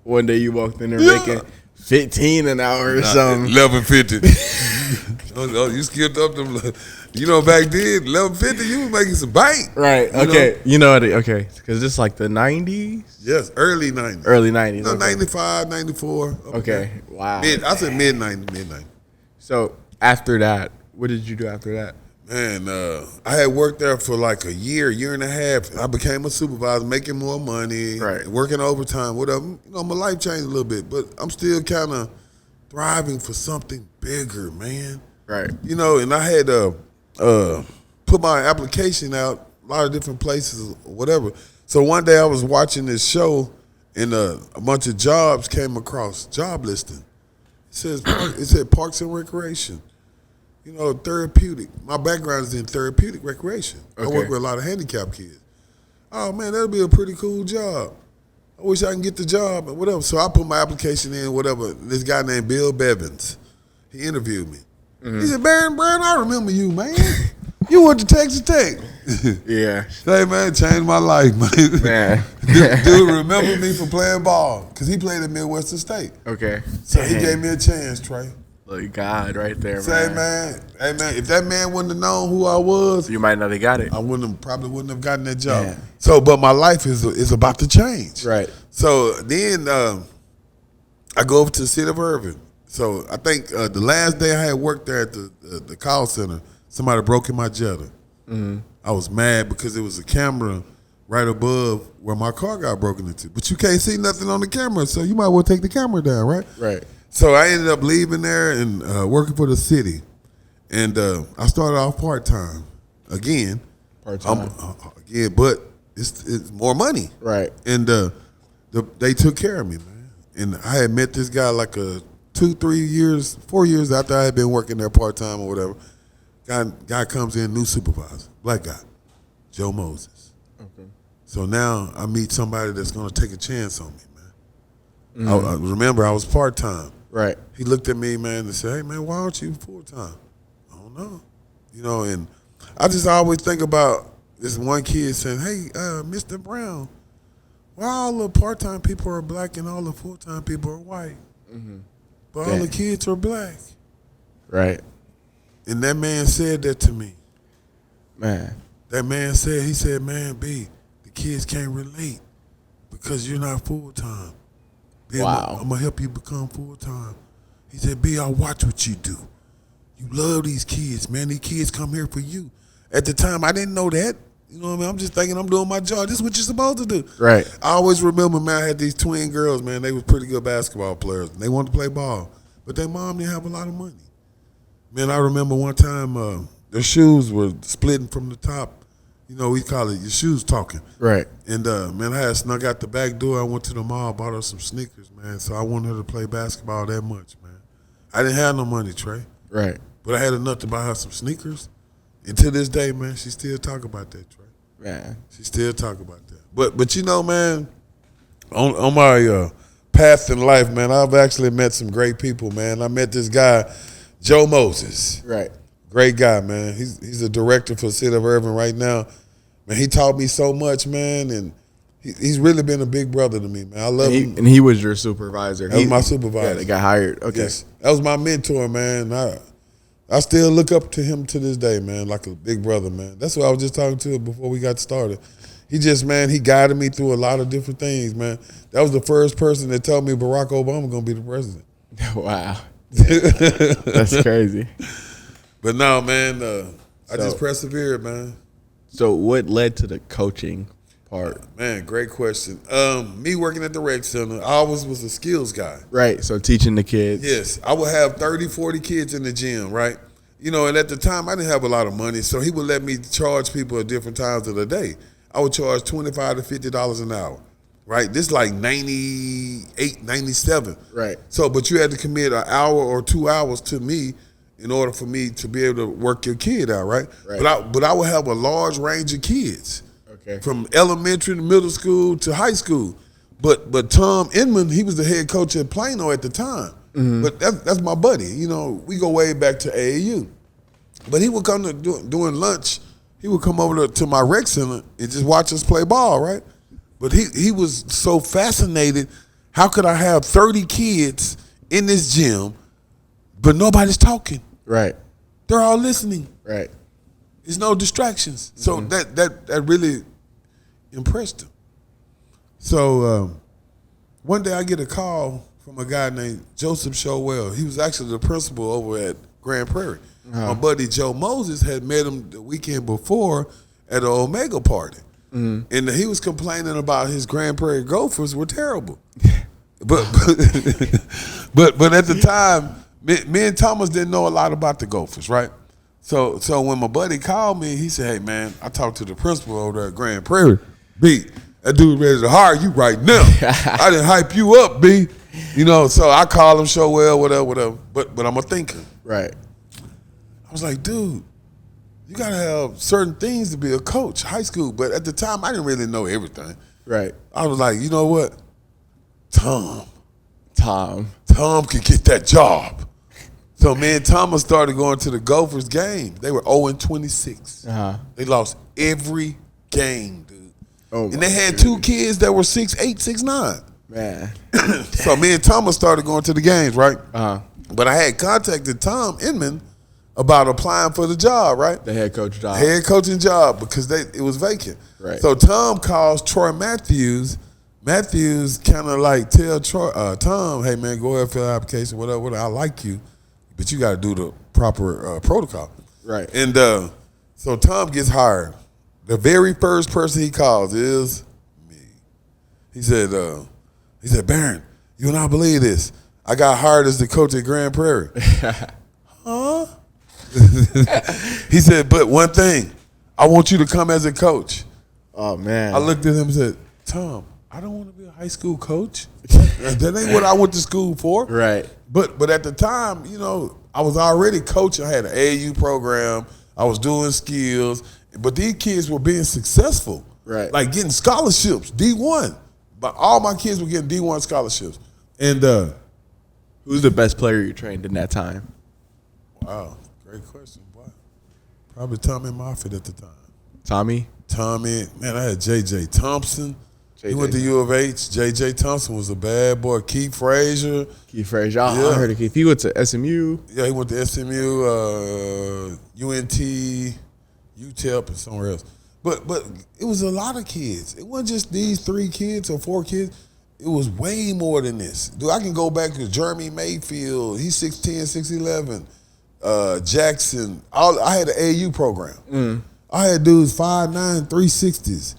One day you walked in there making $15 an hour or something. $11.50. Oh, you skipped up them. Back then, $11.50, you was making some bank. Right. Okay. Okay. Because it's like the 90s? Yes, early 90s. Early 90s. No, okay. 95, 94. Okay. Wow. I said mid-90s. So after that, what did you do after that? Man, I had worked there for like a year and a half. I became a supervisor, making more money, right, working overtime, whatever. My life changed a little bit, but I'm still kind of thriving for something bigger, man. Right. And I had put my application out a lot of different places or whatever. So one day I was watching this show, and a bunch of jobs came across, job listing. It said Parks and Recreation. Therapeutic. My background is in therapeutic recreation. Okay. I work with a lot of handicapped kids. Oh, man, that'll be a pretty cool job. I wish I can get the job and whatever. So I put my application in, whatever. This guy named Bill Bevins, he interviewed me. Mm-hmm. He said, Barron, I remember you, man. You went to Texas Tech. Yeah. Hey, man, changed my life, man. Man. Dude remember me for playing ball because he played at Midwestern State. Okay. So he gave me a chance, Trey. Look, God right there, Say, man. hey, man, if that man wouldn't have known who I was, You might not have got it. I probably wouldn't have gotten that job. Yeah. So, but my life is about to change. Right. So then I go over to the city of Irving. So I think the last day I had worked there at the call center, somebody broke in my Jetta. Mm-hmm. I was mad because there was a camera right above where my car got broken into. But you can't see nothing on the camera, so you might well take the camera down, right? Right. So I ended up leaving there and working for the city. And I started off part-time. Again. Part-time. Again, but it's more money. Right. And they took care of me, man. And I had met this guy like 4 years after I had been working there part-time or whatever. Guy comes in, new supervisor, black guy, Joe Moses. Okay. So now I meet somebody that's going to take a chance on me, man. Mm-hmm. I remember I was part-time. Right. He looked at me, man, and said, hey, man, why aren't you full-time? I don't know. You know, and I just always think about this one kid saying, hey, Mr. Brown, why all the part-time people are black and all the full-time people are white? Mm-hmm. But all the kids are black. Right. And that man said that to me. Man. That man said, he said, man, B, the kids can't relate because you're not full-time. B, wow. I'm going to help you become full-time. He said, B, I'll watch what you do. You love these kids, man. These kids come here for you. At the time, I didn't know that. You know what I mean? I'm just thinking I'm doing my job. This is what you're supposed to do. Right. I always remember, man, I had these twin girls, man. They was pretty good basketball players. They wanted to play ball. But their mom didn't have a lot of money. Man, I remember one time their shoes were splitting from the top. You know, we call it your shoes talking. Right. And, man, I had snuck out the back door. I went to the mall, bought her some sneakers, man. So I wanted her to play basketball that much, man. I didn't have no money, Trey. Right. But I had enough to buy her some sneakers. And to this day, man, she still talk about that, Trey. Yeah. She still talk about that. But you know, man, on my path in life, man, I've actually met some great people, man. I met this guy, Joe Moses. Right. Great guy, man. He's a director for the city of Irving right now. Man, he taught me so much, man, and he's really been a big brother to me, man. I love him. And he was your supervisor. That was my supervisor. Yeah, that got hired. Okay. Yes. That was my mentor, man. I still look up to him to this day, man, like a big brother, man. That's what I was just talking to him before we got started. He just, man, he guided me through a lot of different things, man. That was the first person that told me Barack Obama going to be the president. Wow. That's crazy. But no, man, I just persevered, man. So what led to the coaching part? Man, great question. Me working at the rec center, I always was a skills guy. Right, so teaching the kids. Yes, I would have 30, 40 kids in the gym, right? You know, and at the time, I didn't have a lot of money, so he would let me charge people at different times of the day. I would charge $25 to $50 an hour, right? This is like 98, 97. Right. So, but you had to commit an hour or 2 hours to me in order for me to be able to work your kid out, right? But I would have a large range of kids. Okay. From elementary to middle school to high school. But Tom Inman, he was the head coach at Plano at the time. Mm-hmm. But that's my buddy. You know, we go way back to AAU. But he would come to during lunch, he would come over to my rec center and just watch us play ball, right? But he was so fascinated, how could I have 30 kids in this gym, but nobody's talking? Right. They're all listening. Right. There's no distractions. So that really impressed him. So one day I get a call from a guy named Joseph Showell. He was actually the principal over at Grand Prairie. My buddy Joe Moses had met him the weekend before at an Omega party. Mm-hmm. And he was complaining about his Grand Prairie Gophers were terrible. but at the time, me and Thomas didn't know a lot about the Gophers, right? So when my buddy called me, he said, hey, man, I talked to the principal over there at Grand Prairie. B, that dude ready to hire you right now. I didn't hype you up, B. You know, so I call him, show well, whatever. But I'm a thinker. Right. I was like, dude, you got to have certain things to be a coach, high school. But at the time, I didn't really know everything. Right. I was like, you know what? Tom Tom could get that job. So me and Thomas started going to the Gophers game. They were 0-26. They lost every game, dude. And they had two kids that were 6'8", 6'9". Man. So me and Thomas started going to the games, right? But I had contacted Tom Inman about applying for the job, right? The head coach job. Head coaching job, because it was vacant. Right. So Tom calls Troy Matthews. Matthews kind of like tell Tom, hey, man, go ahead, fill out application, whatever, I like you, but you got to do the proper protocol. Right. And so Tom gets hired. The very first person he calls is me. He said, Barron, you will not believe this. I got hired as the coach at Grand Prairie. Huh? He said, but one thing, I want you to come as a coach. Oh, man. I looked at him and said, Tom, I don't want to be a high school coach. That ain't what I went to school for. Right. But at the time, you know, I was already coaching. I had an AAU program. I was doing skills. But these kids were being successful. Right. Like getting scholarships, D1. But all my kids were getting D1 scholarships. And who's the best player you trained in that time? wow, great question, boy. Probably Tommy Moffitt at the time. Tommy, man, I had J.J. Thompson. JJ. He went to U of H. J.J. Thompson was a bad boy. Keith Frazier. I heard of Keith. He went to SMU. Yeah, he went to SMU, UNT, UTEP, and somewhere else. But it was a lot of kids. It wasn't just these 3 kids or 4 kids. It was way more than this. Dude, I can go back to Jeremy Mayfield. He's 6'10", 6'11". Jackson. I had an AAU program. I had dudes 5'9", 360s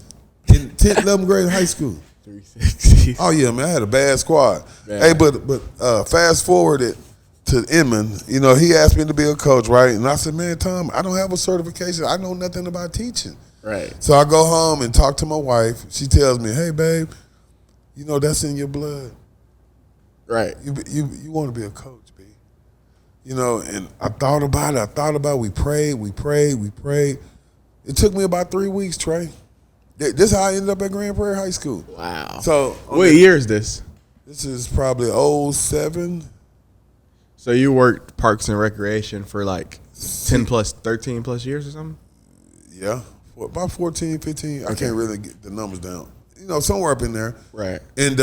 in 10th, 11th grade in high school. 360. Oh, yeah, man. I had a bad squad. Man. Hey, but fast forward it to Inman. You know, he asked me to be a coach, right? And I said, man, Tom, I don't have a certification. I know nothing about teaching. Right. So I go home and talk to my wife. She tells me, hey, babe, you know that's in your blood. Right. You want to be a coach, B. You know, and I thought about it. We prayed. It took me about 3 weeks, Trey. This is how I ended up at Grand Prairie High School. Wow. So what year is this? This is probably 07. So you worked Parks and Recreation for like 13 plus years or something? Yeah. About 14, 15. I can't really get the numbers down. You know, somewhere up in there. Right. And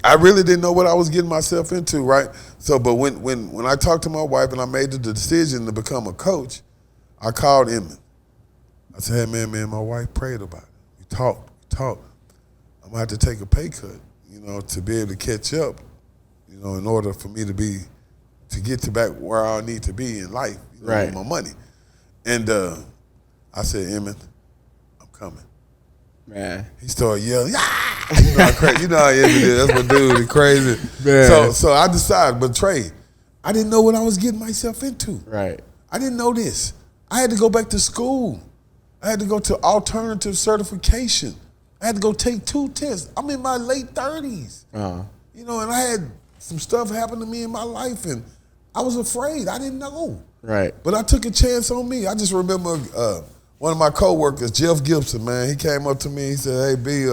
I really didn't know what I was getting myself into, right? So, but when I talked to my wife and I made the decision to become a coach, I called Inman. I said, hey, man, my wife prayed about it. We talked. I'm going to have to take a pay cut, you know, to be able to catch up, you know, in order for me to get to back where I need to be in life, you know, with my money. And I said, Inman, I'm coming. Man. He started yelling, yeah! You know how crazy, you know how Inman is. That's my dude, he's crazy. Man. So I decided, but Trey, I didn't know what I was getting myself into. Right. I didn't know this. I had to go back to school. I had to go to alternative certification. I had to go take 2 tests. I'm in my late 30s. You know, and I had some stuff happen to me in my life, and I was afraid. I didn't know. Right. But I took a chance on me. I just remember one of my coworkers, Jeff Gibson, man, he came up to me. He said, hey, B,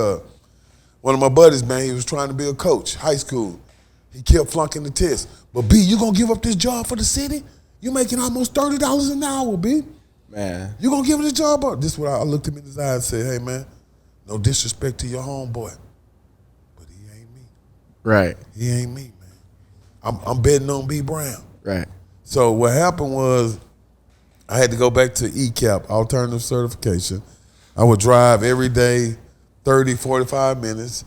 one of my buddies, man, he was trying to be a coach, high school. He kept flunking the test. But, B, you going to give up this job for the city? You making almost $30 an hour, B. Man. You going to give it a job up? This is what I looked him in his eye and said, hey, man, no disrespect to your homeboy, but he ain't me. Right. He ain't me, man. I'm betting on B. Brown. Right. So what happened was I had to go back to ECAP, alternative certification. I would drive every day 30, 45 minutes,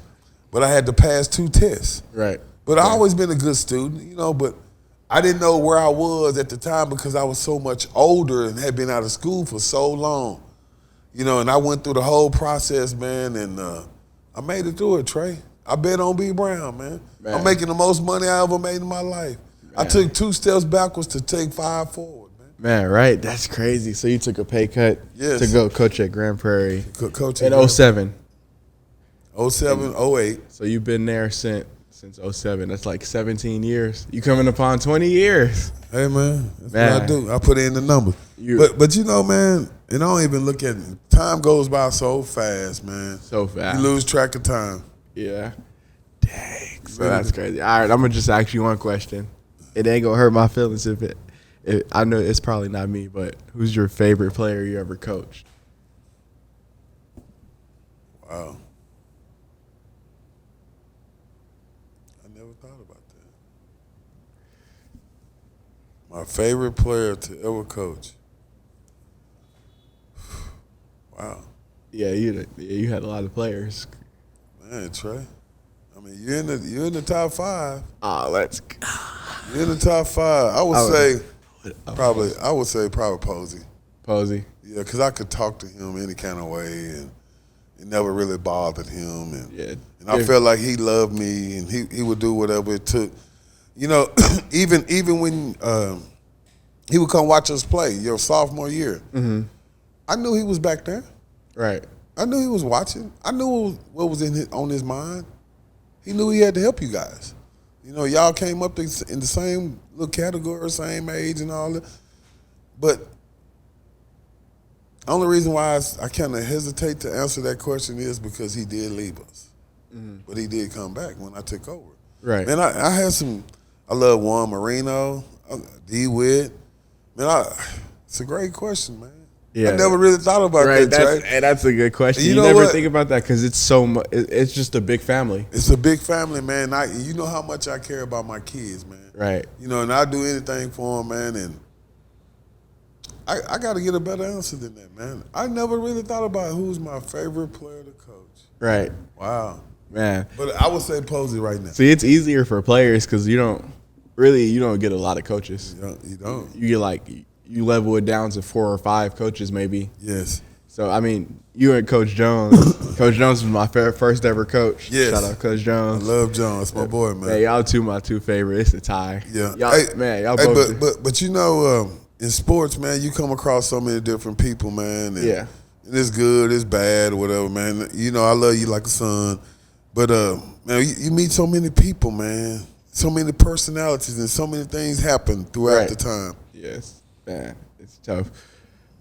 but I had to pass 2 tests. Right. But I always been a good student, you know, but I didn't know where I was at the time because I was so much older and had been out of school for so long. You know, and I went through the whole process, man, and I made it through it, Trey. I bet on B. Brown, man. I'm making the most money I ever made in my life. Man. I took 2 steps backwards to take 5 forward, man. Man, right? That's crazy. So you took a pay cut to go coach at Grand Prairie coach in 07. 07, 08. So you've been there since 07. That's like 17 years. You coming upon 20 years. Hey, man. That's what I do. I put in the numbers. But you know, man, and I don't even look at it. Time goes by so fast, man. So fast. You lose track of time. Yeah. Dang. So that's crazy. All right, I'm going to just ask you one question. it ain't gonna hurt my feelings if it. I know it's probably not me, but who's your favorite player you ever coached? Wow. I never thought about that. My favorite player to ever coach. Wow. Yeah, you had a lot of players. Man, Trey. I mean, you're in the top 5. Ah, let's go. You're in the top 5. I would say probably Posey. Posey. Yeah, because I could talk to him any kind of way, and it never really bothered him. And I felt like he loved me, and he would do whatever it took. You know, even when he would come watch us play your sophomore year, I knew he was back there. Right. I knew he was watching. I knew what was on his mind. He knew he had to help you guys. You know, y'all came up in the same little category, same age and all that. But the only reason why I kind of hesitate to answer that question is because he did leave us. But he did come back when I took over. Right. Man, I had I love Juan Marino, D-Witt. Man, it's a great question, man. Yeah. I never really thought about that, Trey. And that's a good question. You know never what? think about that because it's so much. It's just a big family. It's a big family, man. You know how much I care about my kids, man. Right. You know, and I do anything for them, man. And I got to get a better answer than that, man. I never really thought about who's my favorite player to coach. Right. Wow. Man. But I would say Posey right now. See, it's easier for players because you don't get a lot of coaches. You don't. You get you level it down to 4 or 5 coaches maybe. Yes. So, I mean, you and Coach Jones. Coach Jones was my first ever coach. Yes. Shout out Coach Jones. I love Jones. My boy, man. Man, y'all my two favorites. It's a tie. Yeah. Y'all both. But you know, in sports, man, you come across so many different people, man. And, Yeah. And it's good, it's bad, whatever, man. You know, I love you like a son. But, man, you meet so many people, man. So many personalities and so many things happen throughout the time. Yes. Man, it's tough.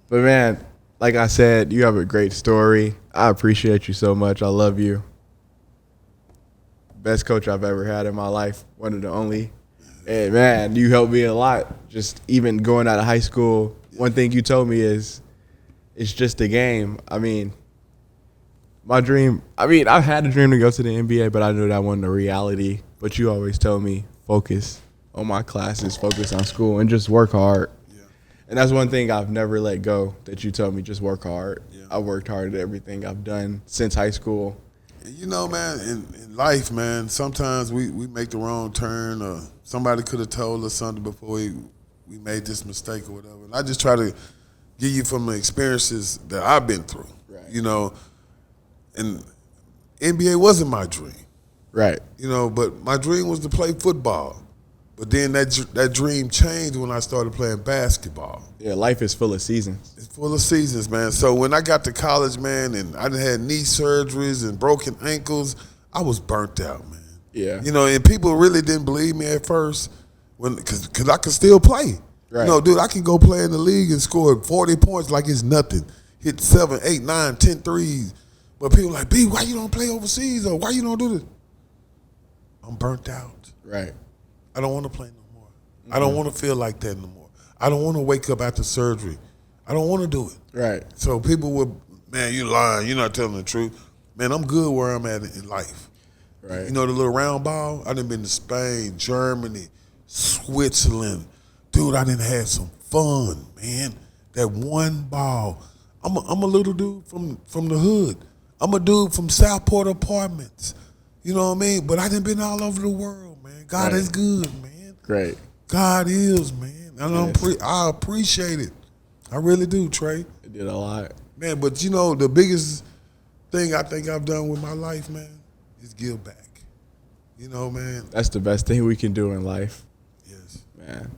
But, man, like I said, you have a great story. I appreciate you so much. I love you. Best coach I've ever had in my life. One of the only. And, man, you helped me a lot. Just even going out of high school, one thing you told me is it's just a game. I mean, my dream, I've had a dream to go to the NBA, but I knew that wasn't a reality. But you always told me, focus on my classes, focus on school, and just work hard. Yeah. And that's one thing I've never let go, that you told me, just work hard. Yeah. I worked hard at everything I've done since high school. You know, man, in life, man, sometimes we make the wrong turn, or somebody could have told us something before we made this mistake or whatever. And I just try to give you from the experiences that I've been through. Right. You know, and NBA wasn't my dream. Right. You know, but my dream was to play football. But then that dream changed when I started playing basketball. Yeah, life is full of seasons. It's full of seasons, man. So when I got to college, man, and I done had knee surgeries and broken ankles, I was burnt out, man. Yeah. You know, and people really didn't believe me at first because I could still play. Right. You know, dude, I can go play in the league and score 40 points like it's nothing. Hit 7, 8, 9, 10 threes. But people like, B, why you don't play overseas, or why you don't do this? I'm burnt out. Right. I don't want to play no more. Mm-hmm. I don't want to feel like that no more. I don't want to wake up after surgery. I don't want to do it. Right. So people would, man, you lying. You're not telling the truth. Man, I'm good where I'm at in life. Right. You know the little round ball? I done been to Spain, Germany, Switzerland. Dude, I done had some fun, man. That one ball. I'm a little dude from the hood. I'm a dude from Southport Apartments. You know what I mean? But I done been all over the world, man. God is good, man. Great. God is, man. And I appreciate it. I really do, Trey. It did a lot. Man, but you know, the biggest thing I think I've done with my life, man, is give back. You know, man. That's the best thing we can do in life. Yes. Man,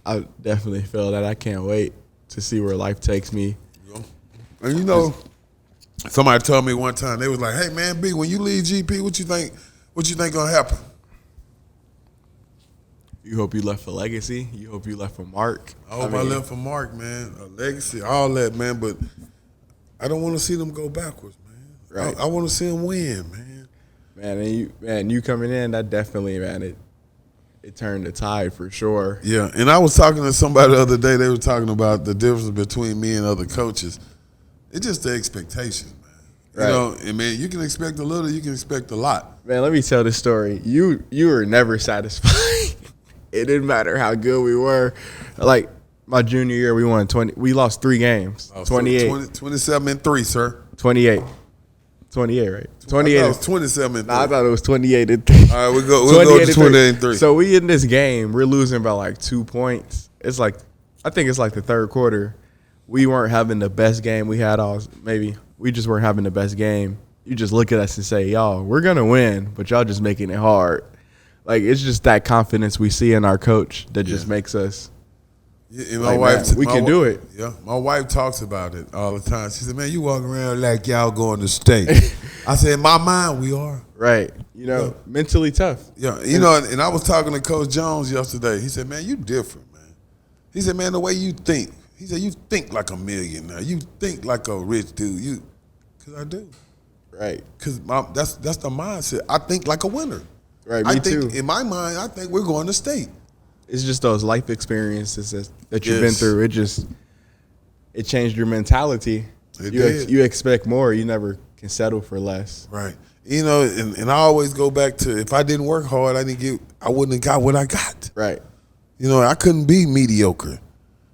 I definitely feel that. I can't wait to see where life takes me. And you know, somebody told me one time, they was like, hey, man, B, when you leave GP, what you think gonna happen? You hope you left a legacy. You hope you left a mark. I hope I left a mark, man, a legacy, all that, man. But I don't want to see them go backwards, man. Right. I want to see them win, man. Man, and you coming in, that definitely, man, it turned the tide for sure. Yeah, and I was talking to somebody the other day. They were talking about the difference between me and other coaches. It's just the expectation, man. Right. You know, and man, you can expect a little, you can expect a lot. Man, let me tell this story. You were never satisfied. It didn't matter how good we were. Like my junior year, we won 20. We lost 3 games. 28. 27-3, sir. 28. 28, right? 28. I thought it was 27-3. Nah, I thought it was 28-3. All right, we'll go to 28-3. So we in this game, we're losing by like 2 points. It's like, I think it's like the third quarter. We weren't having the best game we had all. Maybe we just weren't having the best game. You just look at us and say, y'all, we're gonna win, but y'all just making it hard. Like it's just that confidence we see in our coach that just makes us. Yeah, and my wife, man, we can do it. Yeah, my wife talks about it all the time. She said, "Man, you walk around like y'all going to state." I said, "In my mind, we are." Right. You know, mentally tough. Yeah. You know, and I was talking to Coach Jones yesterday. He said, "Man, you different, man." He said, "Man, the way you think." He said, "You think like a millionaire. You think like a rich dude." Because I do. Right. Because that's the mindset. I think like a winner. Right. Me too. In my mind, I think we're going to state. It's just those life experiences that you've been through. It changed your mentality. You expect more. You never can settle for less. Right. You know, and I always go back to if I didn't work hard, I wouldn't have got what I got. Right. You know, I couldn't be mediocre.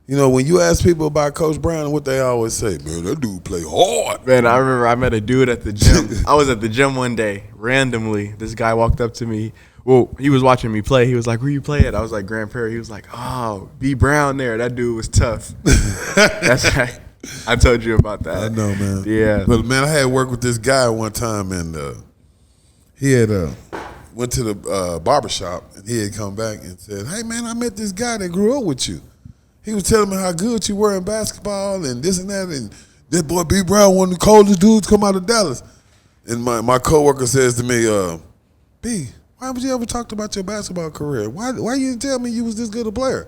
You know, when you ask people about Coach Brown, what they always say, man, that dude play hard. Man, I remember I met a dude at the gym. I was at the gym one day, randomly. This guy walked up to me. Well, he was watching me play. He was like, where you play at? I was like, Grand Prairie. He was like, oh, B. Brown there. That dude was tough. That's right. I told you about that. I know, man. Yeah. But, man, I had worked with this guy one time, and he had went to the barbershop, and he had come back and said, hey, man, I met this guy that grew up with you. He was telling me how good you were in basketball and this and that, and this boy B. Brown, one of the coldest dudes come out of Dallas. And my coworker says to me, B, why haven't you ever talked about your basketball career? Why you didn't tell me you was this good a player?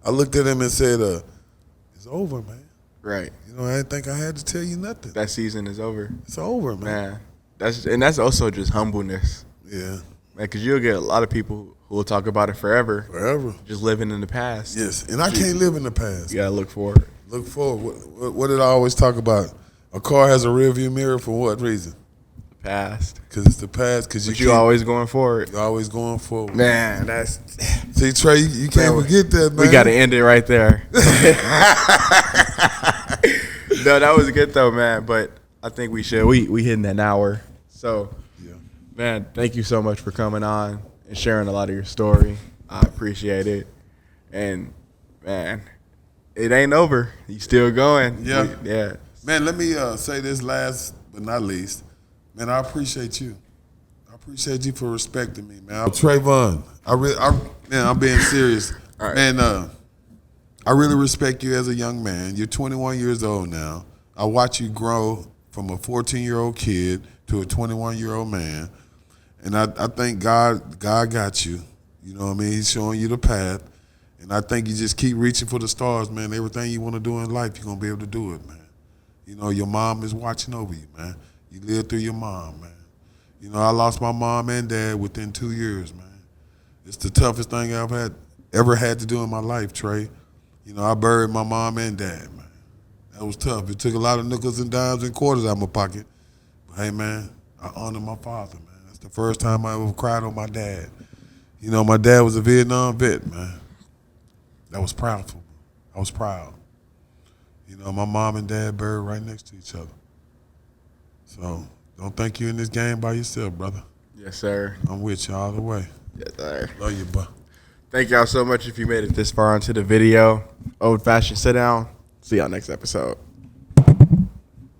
I looked at him and said, it's over, man. Right. You know, I didn't think I had to tell you nothing. That season is over. It's over, man. That's also just humbleness. Yeah. Man, because you'll get a lot of people who will talk about it forever. Forever. Just living in the past. Yes, and I can't live in the past. You got to look forward. Look forward. What did I always talk about? A car has a rearview mirror for what reason? Past. Because it's the past. Because you always going forward. You're always going forward. Man, that's. See, Trey, you can't forget that, man. We got to end it right there. No, that was good though, man. But I think we should. We hitting an hour. So, yeah. Man, thank you so much for coming on and sharing a lot of your story. I appreciate it. And man, it ain't over. You still going. Yeah. Yeah. Man, let me say this last but not least. Man, I appreciate you. I appreciate you for respecting me, man. Trayvon, I'm being serious. All right. Man, I really respect you as a young man. You're 21 years old now. I watch you grow from a 14-year-old kid to a 21-year-old man. And I think God got you. You know what I mean? He's showing you the path. And I think you just keep reaching for the stars, man. Everything you want to do in life, you're going to be able to do it, man. You know, your mom is watching over you, man. You live through your mom, man. You know, I lost my mom and dad within 2 years, man. It's the toughest thing I've ever had to do in my life, Trey. You know, I buried my mom and dad, man. That was tough. It took a lot of nickels and dimes and quarters out of my pocket. But, hey, man, I honor my father, man. That's the first time I ever cried on my dad. You know, my dad was a Vietnam vet, man. That was proud for me. I was proud. You know, my mom and dad buried right next to each other. So don't think you're in this game by yourself, brother. Yes, sir. I'm with you all the way. Yes, sir. Love you, bro. Thank y'all so much if you made it this far into the video. Old Fashioned Sit Down. See y'all next episode.